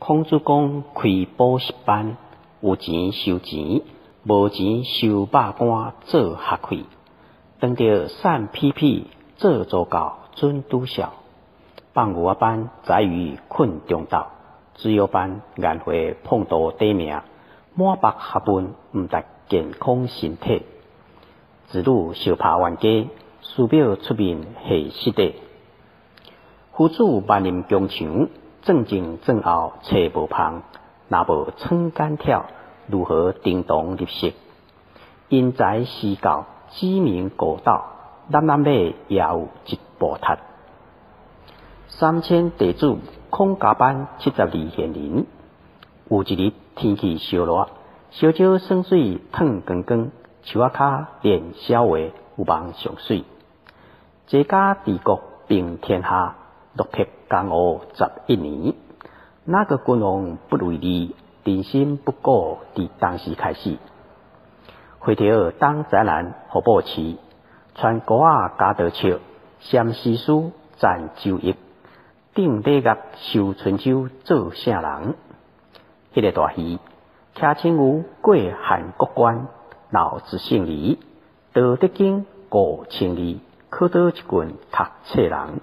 孔子讲开补习班，有钱收钱，无钱收肉干做学费。当着散屁屁做助教准拄少。放牛班在于困中斗，自由班颜会碰到地命，满腹学问毋达健康身体。子路小拍冤家，师表出面系实地。夫子万人疆场，正前正后找无旁，若无撑杆跳，如何叮当入室？因材施教，知名古道，南尾也有一步踏。3000弟子，孔家班72贤人。有一日天气烧热，烧酒酸水烫光光，树仔骹练消话，有望上水。这家治国平天下，落魄江湖11年。哪个君王不为利，人心不古，伫当时开始。回条当灾难互保持，传歌仔加道笑，禅诗书赞周易，定礼乐收春秋做圣人。迄个大戏，骑青牛过汉国关，闹自胜利，道德经5千字，考倒一棍读册人。